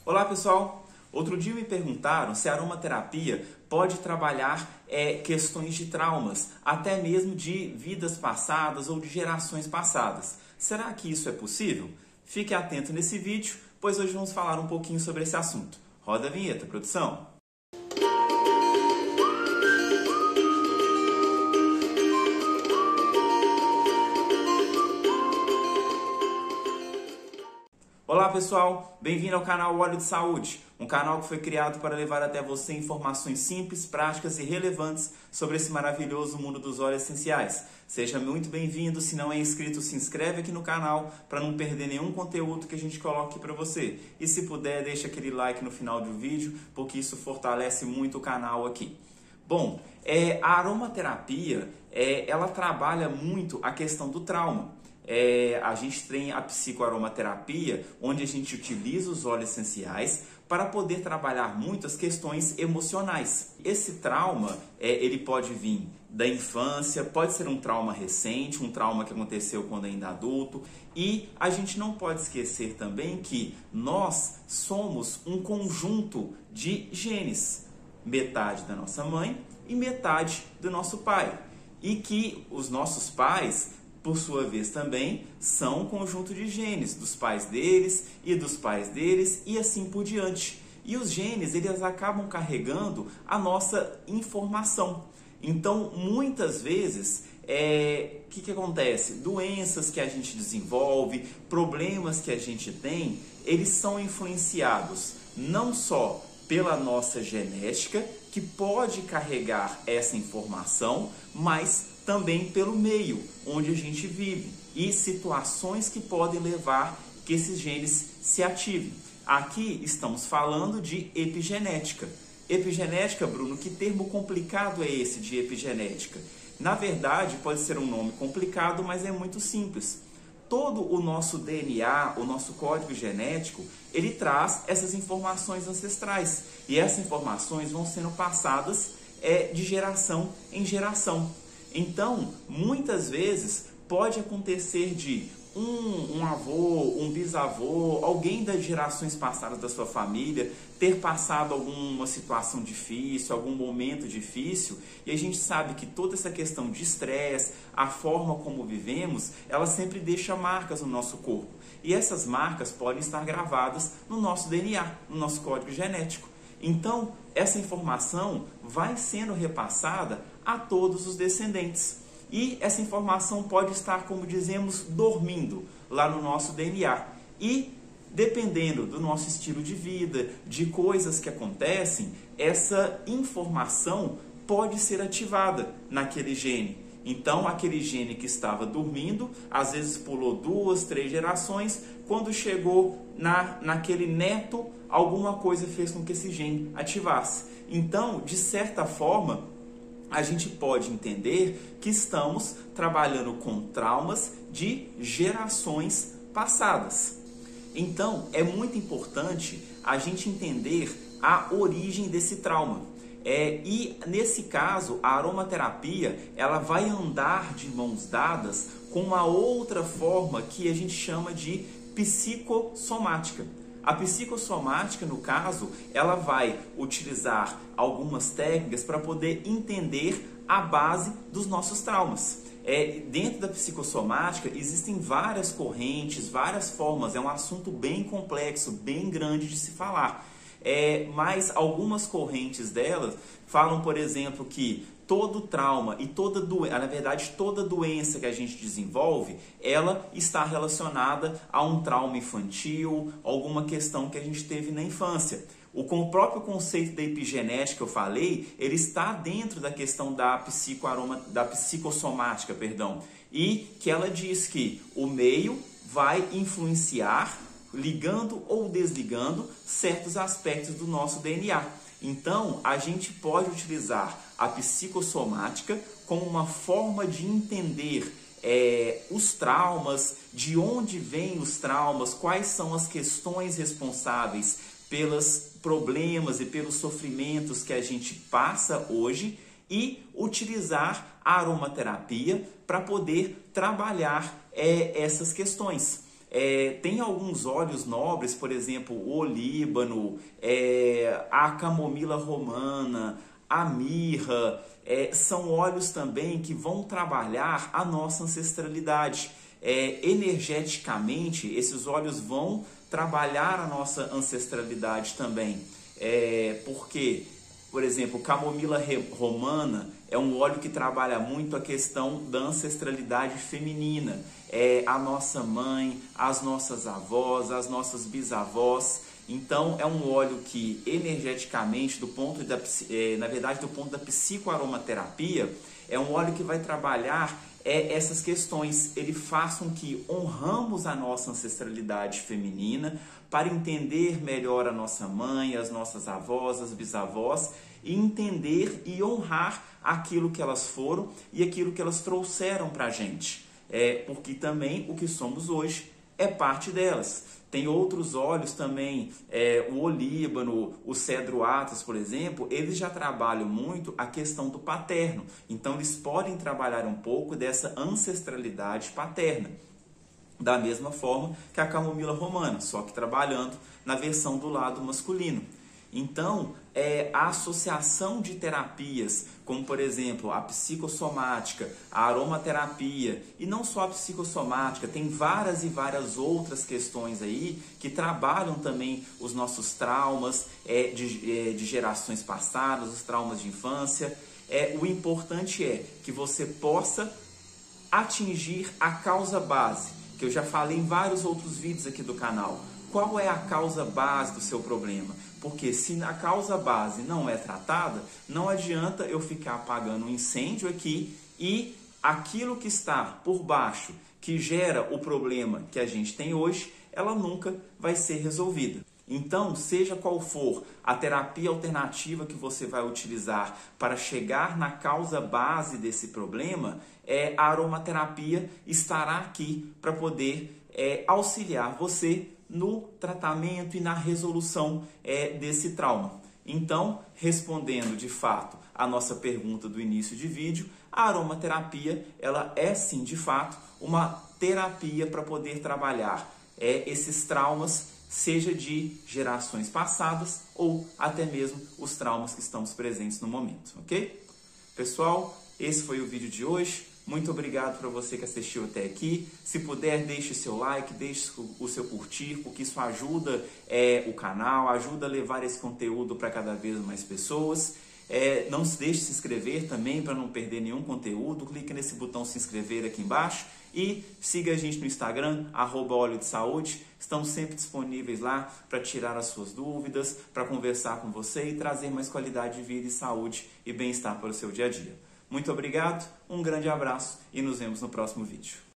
Olá pessoal! Outro dia me perguntaram se a aromaterapia pode trabalhar questões de traumas, até mesmo de vidas passadas ou de gerações passadas. Será que isso é possível? Fique atento nesse vídeo, pois hoje vamos falar um pouquinho sobre esse assunto. Roda a vinheta, produção! Olá pessoal, bem-vindo ao canal Óleo de Saúde, um canal que foi criado para levar até você informações simples, práticas e relevantes sobre esse maravilhoso mundo dos óleos essenciais. Seja muito bem-vindo, se não é inscrito, se inscreve aqui no canal para não perder nenhum conteúdo que a gente coloque para você. E se puder, deixa aquele like no final do vídeo, porque isso fortalece muito o canal aqui. Bom, a aromaterapia, ela trabalha muito a questão do trauma. A gente tem a psicoaromaterapia, onde a gente utiliza os óleos essenciais para poder trabalhar muitas questões emocionais. Esse trauma, ele pode vir da infância, pode ser um trauma recente, um trauma que aconteceu quando ainda adulto. E a gente não pode esquecer também que nós somos um conjunto de genes, metade da nossa mãe e metade do nosso pai. E que os nossos pais, por sua vez também, são um conjunto de genes dos pais deles e assim por diante. E os genes, eles acabam carregando a nossa informação. Então, muitas vezes, o que acontece? Doenças que a gente desenvolve, problemas que a gente tem, eles são influenciados não só pela nossa genética, que pode carregar essa informação, mas também pelo meio onde a gente vive e situações que podem levar que esses genes se ativem. Aqui estamos falando de epigenética. Epigenética, Bruno, que termo complicado é esse de epigenética? Na verdade, pode ser um nome complicado, mas é muito simples. Todo o nosso DNA, o nosso código genético, ele traz essas informações ancestrais. E essas informações vão sendo passadas de geração em geração. Então, muitas vezes, pode acontecer de um avô, um bisavô, alguém das gerações passadas da sua família ter passado alguma situação difícil, algum momento difícil, e a gente sabe que toda essa questão de estresse, a forma como vivemos, ela sempre deixa marcas no nosso corpo. E essas marcas podem estar gravadas no nosso DNA, no nosso código genético. Então, essa informação vai sendo repassada a todos os descendentes. E essa informação pode estar, como dizemos, dormindo lá no nosso DNA. E, dependendo do nosso estilo de vida, de coisas que acontecem, essa informação pode ser ativada naquele gene. Então, aquele gene que estava dormindo, às vezes pulou 2, 3 gerações, quando chegou naquele neto, alguma coisa fez com que esse gene ativasse. Então, de certa forma, a gente pode entender que estamos trabalhando com traumas de gerações passadas. Então, é muito importante a gente entender a origem desse trauma. E nesse caso, a aromaterapia, ela vai andar de mãos dadas com uma outra forma que a gente chama de psicossomática. A psicossomática, no caso, ela vai utilizar algumas técnicas para poder entender a base dos nossos traumas. Dentro da psicossomática existem várias correntes, várias formas, é um assunto bem complexo, bem grande de se falar. Mas algumas correntes delas falam, por exemplo, que todo trauma e toda doença que a gente desenvolve, ela está relacionada a um trauma infantil, alguma questão que a gente teve na infância. O próprio conceito da epigenética que eu falei, ele está dentro da questão da psicossomática, e que ela diz que o meio vai influenciar, ligando ou desligando certos aspectos do nosso DNA. Então, a gente pode utilizar a psicossomática como uma forma de entender os traumas, de onde vêm os traumas, quais são as questões responsáveis pelos problemas e pelos sofrimentos que a gente passa hoje e utilizar a aromaterapia para poder trabalhar essas questões. Tem alguns óleos nobres, por exemplo, o olíbano, a camomila romana, a mirra, são óleos também que vão trabalhar a nossa ancestralidade. Energeticamente, esses óleos vão trabalhar a nossa ancestralidade também. Porque, por exemplo, camomila romana é um óleo que trabalha muito a questão da ancestralidade feminina. A nossa mãe, as nossas avós, as nossas bisavós. Então, é um óleo que energeticamente, do ponto da psicoaromaterapia, é um óleo que vai trabalhar essas questões. Ele faz com que honramos a nossa ancestralidade feminina para entender melhor a nossa mãe, as nossas avós, as bisavós, e entender e honrar aquilo que elas foram e aquilo que elas trouxeram para a gente. Porque também o que somos hoje é parte delas. Tem outros óleos também, o olíbano, o cedro atlas, por exemplo, eles já trabalham muito a questão do paterno. Então, eles podem trabalhar um pouco dessa ancestralidade paterna. Da mesma forma que a camomila romana, só que trabalhando na versão do lado masculino. Então, a associação de terapias, como por exemplo a psicossomática, a aromaterapia, e não só a psicossomática, tem várias e várias outras questões aí que trabalham também os nossos traumas de gerações passadas, os traumas de infância. O importante é que você possa atingir a causa base, que eu já falei em vários outros vídeos aqui do canal. Qual é a causa base do seu problema? Porque se a causa base não é tratada, não adianta eu ficar apagando um incêndio aqui e aquilo que está por baixo, que gera o problema que a gente tem hoje, ela nunca vai ser resolvida. Então, seja qual for a terapia alternativa que você vai utilizar para chegar na causa base desse problema, a aromaterapia estará aqui para poder auxiliar você no tratamento e na resolução desse trauma. Então, respondendo de fato a nossa pergunta do início de vídeo, a aromaterapia ela é sim de fato uma terapia para poder trabalhar esses traumas, seja de gerações passadas ou até mesmo os traumas que estamos presentes no momento, ok? Pessoal, esse foi o vídeo de hoje. Muito obrigado para você que assistiu até aqui. Se puder, deixe seu like, deixe o seu curtir, porque isso ajuda o canal, ajuda a levar esse conteúdo para cada vez mais pessoas. Não se deixe de se inscrever também para não perder nenhum conteúdo. Clique nesse botão se inscrever aqui embaixo e siga a gente no Instagram, @óleo de saúde. Estamos sempre disponíveis lá para tirar as suas dúvidas, para conversar com você e trazer mais qualidade de vida e saúde e bem-estar para o seu dia a dia. Muito obrigado, um grande abraço e nos vemos no próximo vídeo.